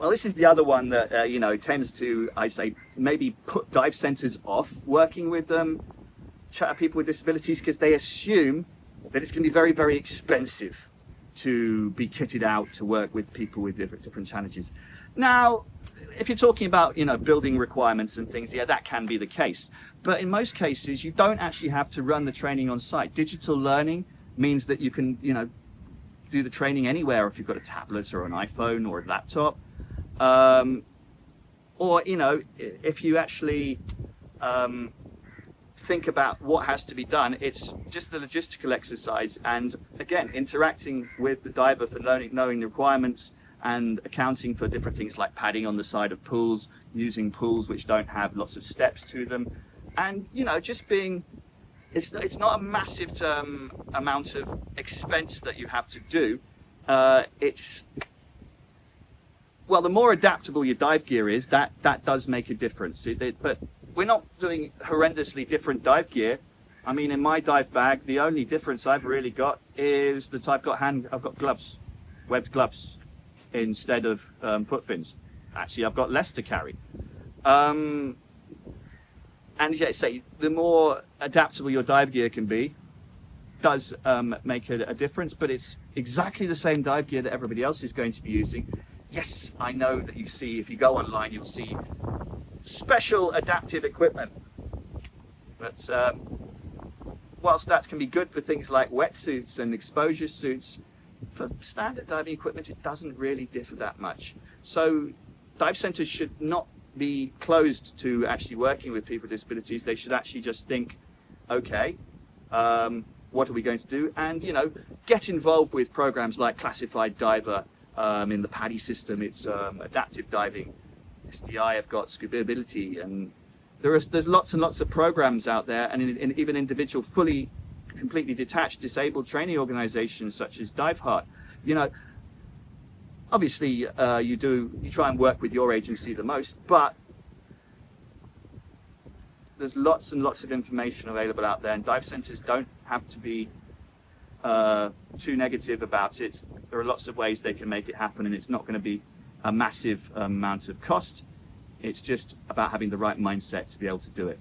Well, this is the other one that, you know, tends to, I say, maybe put dive centers off working with people with disabilities, because they assume that it's going to be very, very expensive to be kitted out to work with people with different challenges. Now, if you're talking about, you know, building requirements and things, yeah, that can be the case. But in most cases, you don't actually have to run the training on site. Digital learning means that you can, you know, do the training anywhere if you've got a tablet or an iPhone or a laptop. Or, you know, if you actually think about what has to be done, it's just a logistical exercise. And again, interacting with the diver for knowing the requirements and accounting for different things like padding on the side of pools, using pools which don't have lots of steps to them. And, you know, just being, it's not a massive amount of expense that you have to do. Well, the more adaptable your dive gear is, that does make a difference. But we're not doing horrendously different dive gear. I mean, in my dive bag, the only difference I've really got is that I've got gloves, webbed gloves, instead of foot fins. Actually, I've got less to carry. And yeah, say the more adaptable your dive gear can be, does make a difference. But it's exactly the same dive gear that everybody else is going to be using. Yes, I know that you see, if you go online, you'll see special adaptive equipment. But whilst that can be good for things like wetsuits and exposure suits, for standard diving equipment, it doesn't really differ that much. So dive centers should not be closed to actually working with people with disabilities. They should actually just think, okay, what are we going to do? And, you know, get involved with programs like Classified Diver. In the PADI system, it's adaptive diving. SDI have got Scuba, and there's lots and lots of programs out there, and in even individual, completely detached, disabled training organizations such as Dive Heart. You know, obviously you try and work with your agency the most, but there's lots and lots of information available out there, and dive centers don't have to be too negative about it. There are lots of ways they can make it happen, and it's not going to be a massive amount of cost. It's just about having the right mindset to be able to do it.